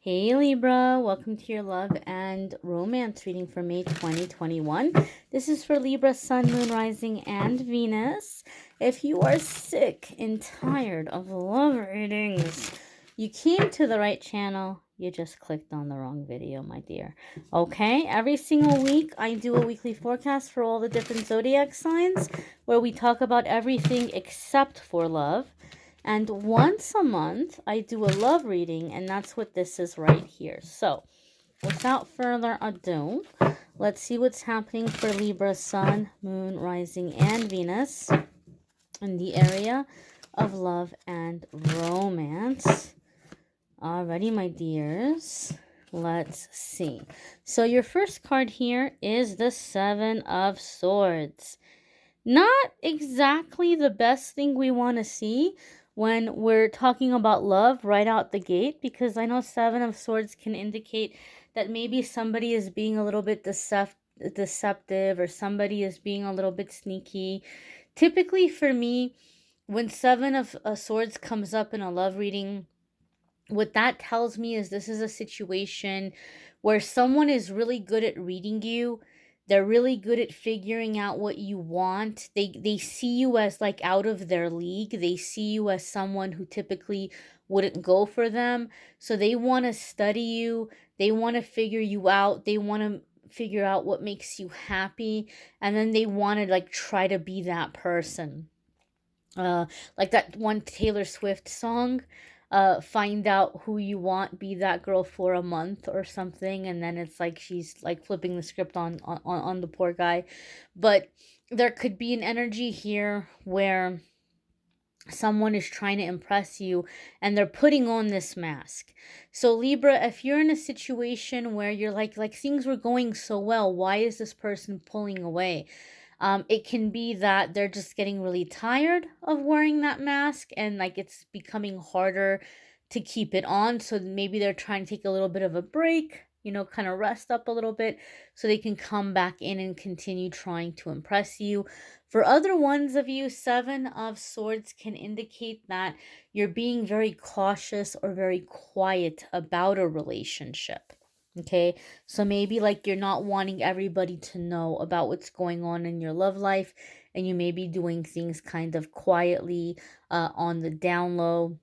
Hey Libra, welcome to your love and romance reading for May 2021. This is for Libra, Sun, Moon, Rising, and Venus. If you are sick and tired of love readings, you came to the right channel. You just clicked on the wrong video, my dear. Okay, every single week I do a weekly forecast for all the different zodiac signs where we talk about everything except for love. And once a month, I do a love reading, and that's what this is right here. So, without further ado, let's see what's happening for Libra, Sun, Moon, Rising, and Venus in the area of love and romance. Alrighty, my dears. Let's see. So, your first card here is the Seven of Swords. Not exactly the best thing we want to see when we're talking about love right out the gate, because I know Seven of Swords can indicate that maybe somebody is being a little bit deceptive, or somebody is being a little bit sneaky. Typically for me, when Seven of Swords comes up in a love reading, what that tells me is this is a situation where someone is really good at reading you. They're really good at figuring out what you want. They see you as like out of their league. They see you as someone who typically wouldn't go for them. So they want to study you. They want to figure you out. They want to figure out what makes you happy. And then they want to like try to be that person. Like that one Taylor Swift song, find out who you want, be that girl for a month or something, and then it's like she's like flipping the script on the poor guy. But there could be an energy here where someone is trying to impress you and they're putting on this mask. So Libra, if you're in a situation where you're like things were going so well, why is this person pulling away? It can be that they're just getting really tired of wearing that mask, and like it's becoming harder to keep it on. So maybe they're trying to take a little bit of a break, kind of rest up a little bit so they can come back in and continue trying to impress you. For other ones of you, Seven of Swords can indicate that you're being very cautious or very quiet about a relationship. Okay, so maybe like you're not wanting everybody to know about what's going on in your love life, and you may be doing things kind of quietly, on the down low,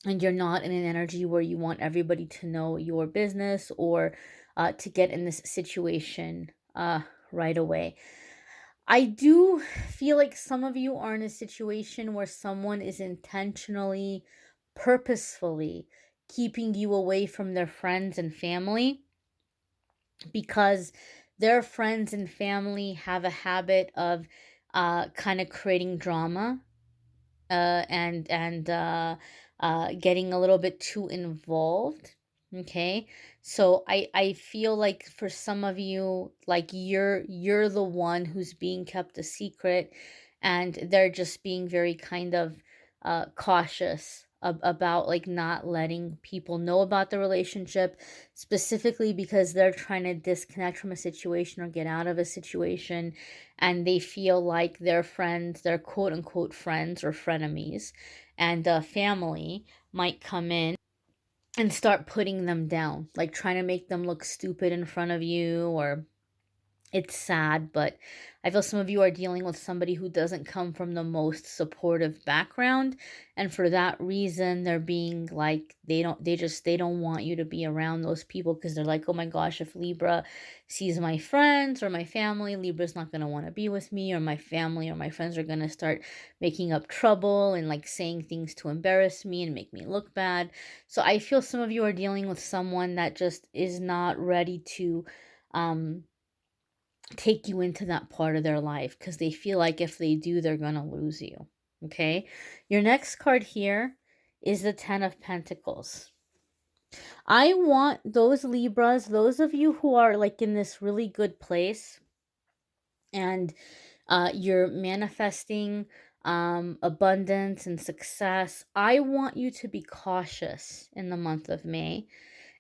and you're not in an energy where you want everybody to know your business, or to get in this situation right away. I do feel like some of you are in a situation where someone is intentionally, purposefully keeping you away from their friends and family, because their friends and family have a habit of kind of creating drama, and getting a little bit too involved. Okay, so I feel like for some of you, like you're the one who's being kept a secret, and they're just being very kind of cautious about like not letting people know about the relationship, specifically because they're trying to disconnect from a situation or get out of a situation, and they feel like their friends, their quote unquote friends or frenemies, and family might come in and start putting them down, like trying to make them look stupid in front of you. Or it's sad, but I feel some of you are dealing with somebody who doesn't come from the most supportive background, and for that reason they're being like, they don't want you to be around those people, because they're like, oh my gosh, if Libra sees my friends or my family, Libra's not going to want to be with me, or my family or my friends are going to start making up trouble and like saying things to embarrass me and make me look bad. So I feel some of you are dealing with someone that just is not ready to take you into that part of their life, because they feel like if they do, they're going to lose you. Okay, your next card here is the Ten of Pentacles. I want those Libras, those of you who are like in this really good place, and you're manifesting abundance and success. I want you to be cautious in the month of May.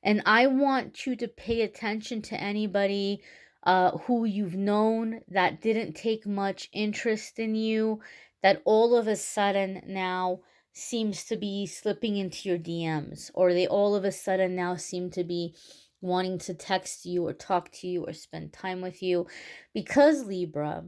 And I want you to pay attention to anybody who you've known that didn't take much interest in you, that all of a sudden now seems to be slipping into your DMs, or they all of a sudden now seem to be wanting to text you or talk to you or spend time with you. Because Libra,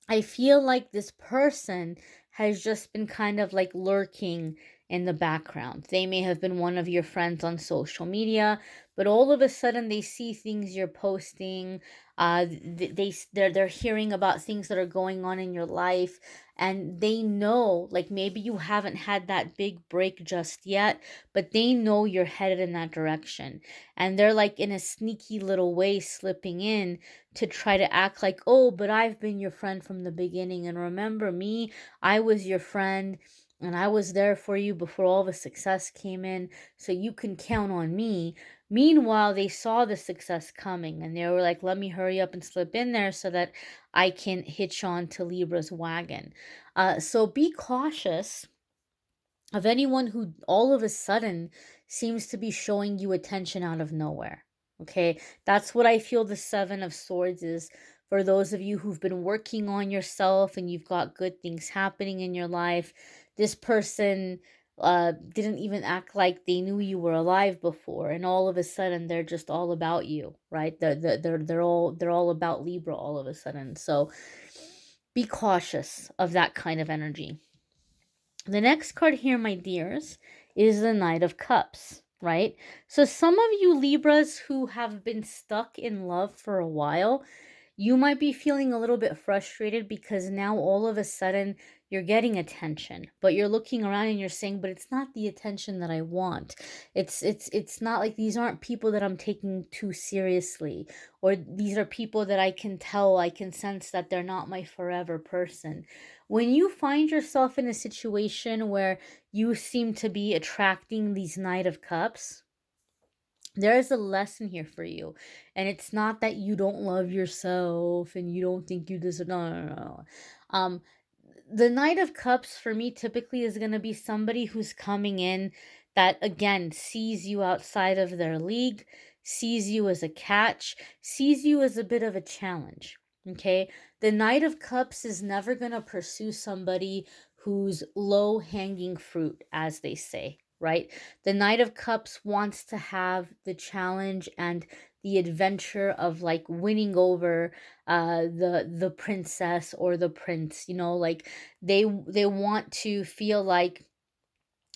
I feel like this person has just been kind of like lurking in the background. They may have been one of your friends on social media, but all of a sudden they see things you're posting. They're hearing about things that are going on in your life, and they know, like, maybe you haven't had that big break just yet, but they know you're headed in that direction, and they're like in a sneaky little way slipping in to try to act like, oh, but I've been your friend from the beginning. And remember me, I was your friend and I was there for you before all the success came in. So you can count on me. Meanwhile, they saw the success coming and they were like, let me hurry up and slip in there so that I can hitch on to Libra's wagon. So be cautious of anyone who all of a sudden seems to be showing you attention out of nowhere. Okay, that's what I feel the Seven of Swords is for those of you who've been working on yourself and you've got good things happening in your life. This person didn't even act like they knew you were alive before, and all of a sudden they're just all about you, right? They're all about Libra all of a sudden. So be cautious of that kind of energy. The next card here, my dears, is the Knight of Cups, right? So some of you Libras who have been stuck in love for a while, you might be feeling a little bit frustrated because now all of a sudden you're getting attention, but you're looking around and you're saying, but it's not the attention that I want. It's not like these aren't people that I'm taking too seriously, or these are people that I can tell, I can sense that they're not my forever person. When you find yourself in a situation where you seem to be attracting these Knight of Cups, there is a lesson here for you. And it's not that you don't love yourself and you don't think you deserve. No, no, no, no. The Knight of Cups for me typically is going to be somebody who's coming in that, again, sees you outside of their league, sees you as a catch, sees you as a bit of a challenge. Okay. The Knight of Cups is never going to pursue somebody who's low hanging fruit, as they say, right? The Knight of Cups wants to have the challenge and the adventure of like winning over the princess or the prince, like they want to feel like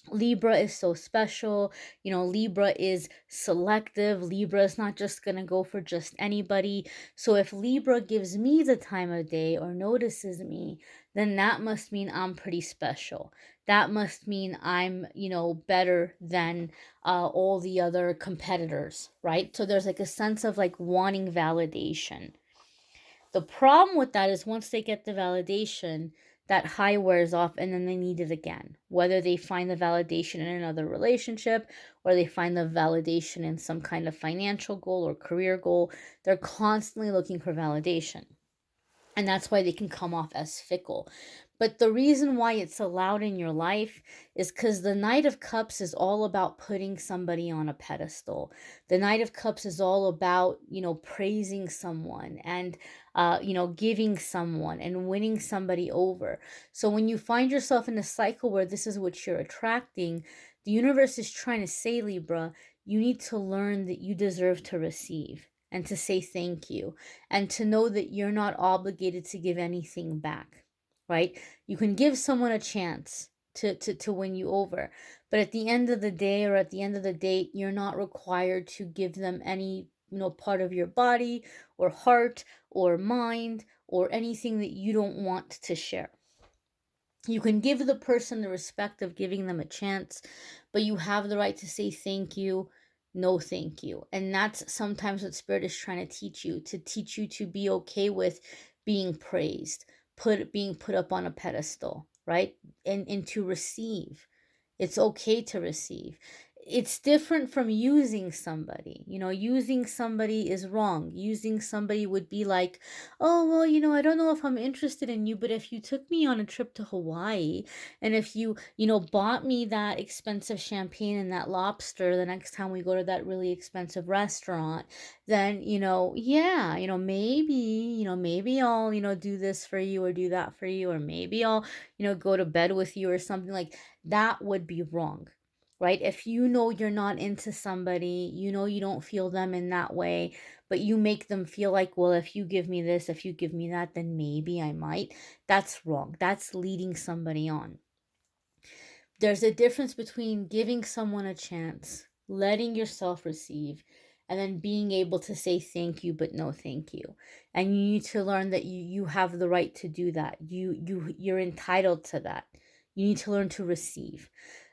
Libra is so special. Libra is selective. Libra is not just going to go for just anybody. So if Libra gives me the time of day or notices me, then that must mean I'm pretty special. That must mean I'm, better than all the other competitors, right? So there's like a sense of like wanting validation. The problem with that is once they get the validation, that high wears off and then they need it again. Whether they find the validation in another relationship or they find the validation in some kind of financial goal or career goal, they're constantly looking for validation. And that's why they can come off as fickle. But the reason why it's allowed in your life is because the Knight of Cups is all about putting somebody on a pedestal. The Knight of Cups is all about, praising someone and, giving someone and winning somebody over. So when you find yourself in a cycle where this is what you're attracting, the universe is trying to say, Libra, you need to learn that you deserve to receive and to say thank you and to know that you're not obligated to give anything back, right? You can give someone a chance to win you over, but at the end of the day or at the end of the date, you're not required to give them any, part of your body or heart or mind or anything that you don't want to share. You can give the person the respect of giving them a chance, but you have the right to say thank you, no thank you. And that's sometimes what Spirit is trying to teach you to be okay with being praised, being put up on a pedestal, right? And to receive. It's okay to receive. it's different from using somebody. Using somebody is wrong. Using somebody would be like, oh, well, I don't know if I'm interested in you, but if you took me on a trip to Hawaii, and if you bought me that expensive champagne and that lobster the next time we go to that really expensive restaurant, then, yeah, maybe I'll, do this for you or do that for you, or maybe I'll, go to bed with you or something like that would be wrong, right? If you know you're not into somebody, you don't feel them in that way, but you make them feel like, well, if you give me this, if you give me that, then maybe I might. That's wrong. That's leading somebody on. There's a difference between giving someone a chance, letting yourself receive, and then being able to say thank you, but no thank you. And you need to learn that you have the right to do that. You're entitled to that. You need to learn to receive.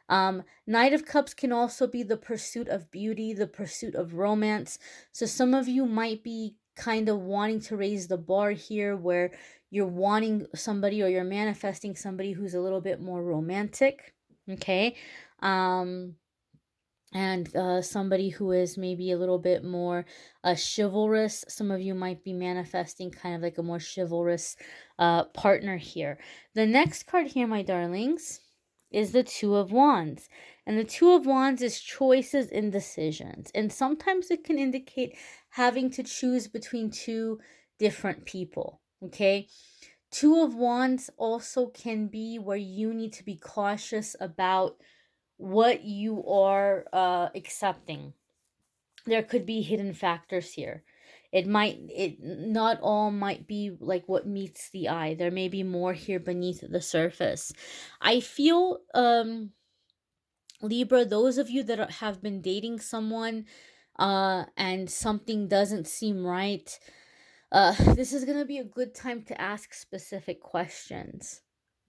Knight of Cups can also be the pursuit of beauty, the pursuit of romance. So some of you might be kind of wanting to raise the bar here, where you're wanting somebody or you're manifesting somebody who's a little bit more romantic. Okay. Um, and somebody who is maybe a little bit more chivalrous. Some of you might be manifesting kind of like a more chivalrous partner here. The next card here, my darlings, is the Two of Wands. And the Two of Wands is choices and decisions. And sometimes it can indicate having to choose between two different people. Okay. Two of Wands also can be where you need to be cautious about what you are accepting. There could be hidden factors here. It not all might be like what meets the eye. There may be more here beneath the surface. I feel Libra, those of you that have been dating someone and something doesn't seem right, this is going to be a good time to ask specific questions.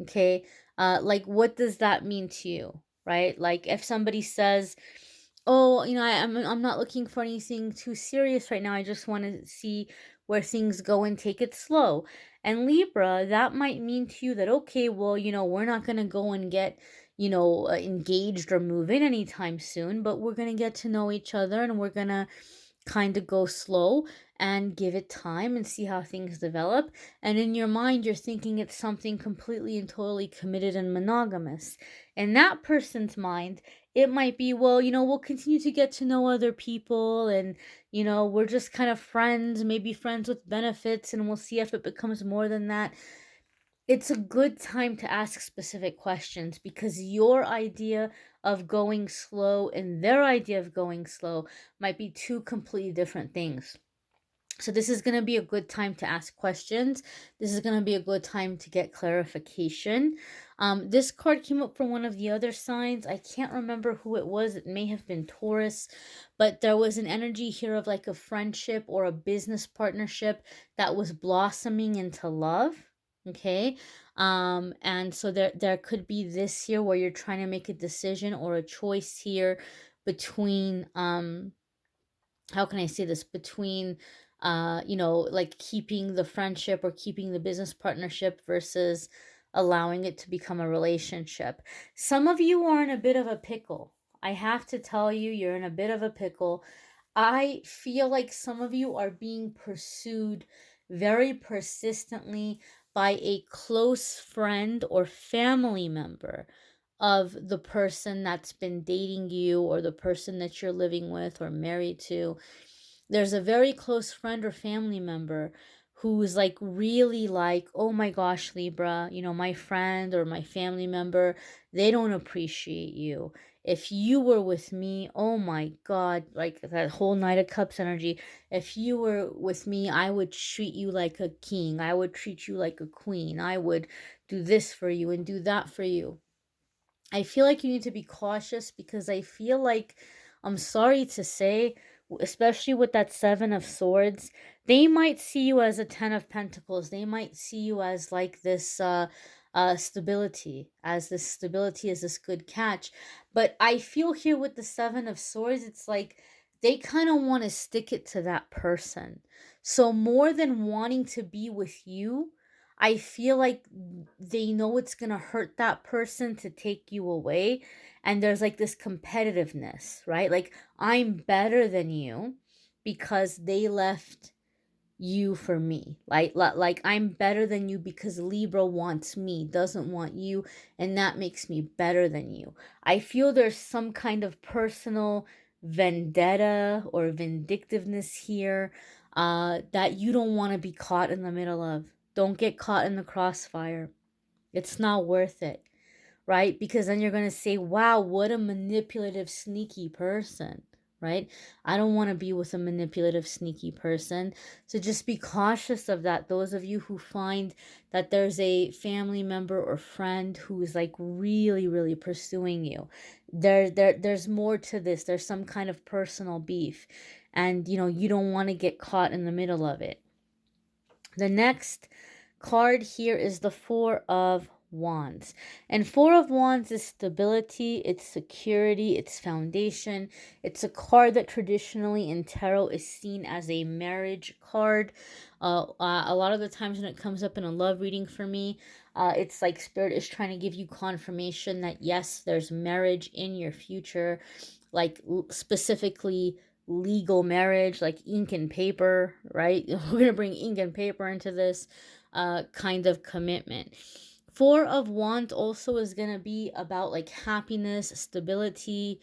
Okay? Like, what does that mean to you? Right? Like, if somebody says, oh, I'm not looking for anything too serious right now. I just want to see where things go and take it slow. And Libra, that might mean to you that, okay, well, we're not going to go and get, engaged or move in anytime soon, but we're going to get to know each other, and we're going to kind of go slow and give it time and see how things develop. And in your mind, you're thinking it's something completely and totally committed and monogamous. In that person's mind, it might be, well, we'll continue to get to know other people, and, we're just kind of friends, maybe friends with benefits, and we'll see if it becomes more than that. It's a good time to ask specific questions, because your idea of going slow and their idea of going slow might be two completely different things. So this is going to be a good time to ask questions. This is going to be a good time to get clarification. This card came up from one of the other signs. I can't remember who it was. It may have been Taurus, but there was an energy here of like a friendship or a business partnership that was blossoming into love. Okay. And so there could be this here where you're trying to make a decision or a choice here between how can I say this, between like keeping the friendship or keeping the business partnership versus allowing it to become a relationship. Some of you are in a bit of a pickle. I have to tell you, you're in a bit of a pickle. I feel like some of you are being pursued very persistently by a close friend or family member of the person that's been dating you, or the person that you're living with or married to. There's a very close friend or family member who's like really like, oh my gosh, Libra, my friend or my family member, they don't appreciate you. If you were with me, oh my God, like that whole Knight of Cups energy, if you were with me, I would treat you like a king. I would treat you like a queen. I would do this for you and do that for you. I feel like you need to be cautious, because I feel like, I'm sorry to say, especially with that Seven of Swords, they might see you as a Ten of Pentacles. They might see you as like this stability, as this good catch. But I feel here with the Seven of Swords, it's like they kind of want to stick it to that person. So more than wanting to be with you, I feel like they know it's going to hurt that person to take you away. And there's like this competitiveness, right? Like, I'm better than you because they left you for me. Like I'm better than you because Libra wants me, doesn't want you, and that makes me better than you. I feel there's some kind of personal vendetta or vindictiveness here that you don't want to be caught in the middle of. Don't get caught in the crossfire. It's not worth it, right? Because then you're going to say, wow, what a manipulative, sneaky person, right? I don't want to be with a manipulative, sneaky person. So just be cautious of that. Those of you who find that there's a family member or friend who is like really, really pursuing you, there's more to this. There's some kind of personal beef. And, you don't want to get caught in the middle of it. The next card here is the Four of Wands. And Four of Wands is stability, it's security, it's foundation. It's a card that traditionally in tarot is seen as a marriage card. A lot of the times when it comes up in a love reading for me, it's like Spirit is trying to give you confirmation that yes, there's marriage in your future, like specifically legal marriage, like ink and paper, right? We're going to bring ink and paper into this kind of commitment. Four of Wands also is going to be about like happiness, stability,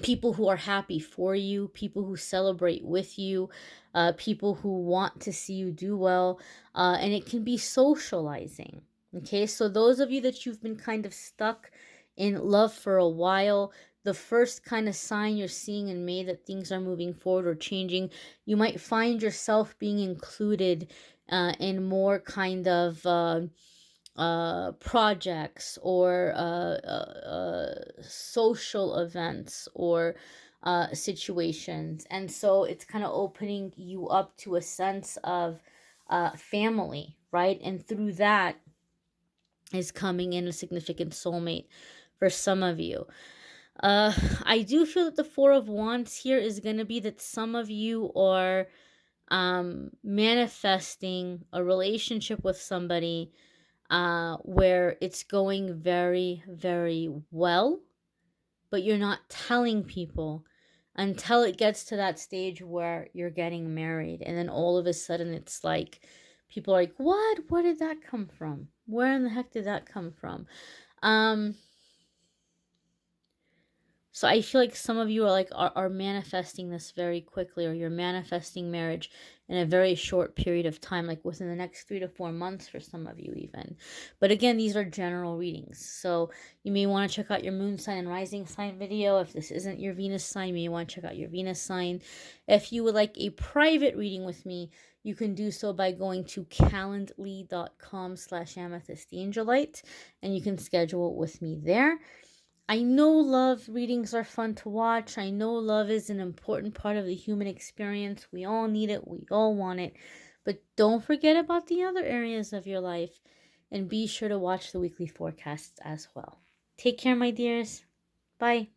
people who are happy for you, people who celebrate with you, people who want to see you do well, and it can be socializing. Okay, so those of you that you've been kind of stuck in love for a while, the first kind of sign you're seeing in May that things are moving forward or changing, you might find yourself being included in more kind of projects or social events or situations. And so it's kind of opening you up to a sense of family, right? And through that is coming in a significant soulmate for some of you. I do feel that the Four of Wands here is going to be that some of you are manifesting a relationship with somebody where it's going very, very well, but you're not telling people until it gets to that stage where you're getting married. And then all of a sudden it's like, people are like, what? Where did that come from? Where in the heck did that come from? So I feel like some of you are like are manifesting this very quickly, or you're manifesting marriage in a very short period of time, like within the next 3 to 4 months for some of you even. But again, these are general readings. So you may want to check out your moon sign and rising sign video. If this isn't your Venus sign, you may want to check out your Venus sign. If you would like a private reading with me, you can do so by going to calendly.com/amethystangelite, and you can schedule it with me there. I know love readings are fun to watch. I know love is an important part of the human experience. We all need it. We all want it. But don't forget about the other areas of your life. And be sure to watch the weekly forecasts as well. Take care, my dears. Bye.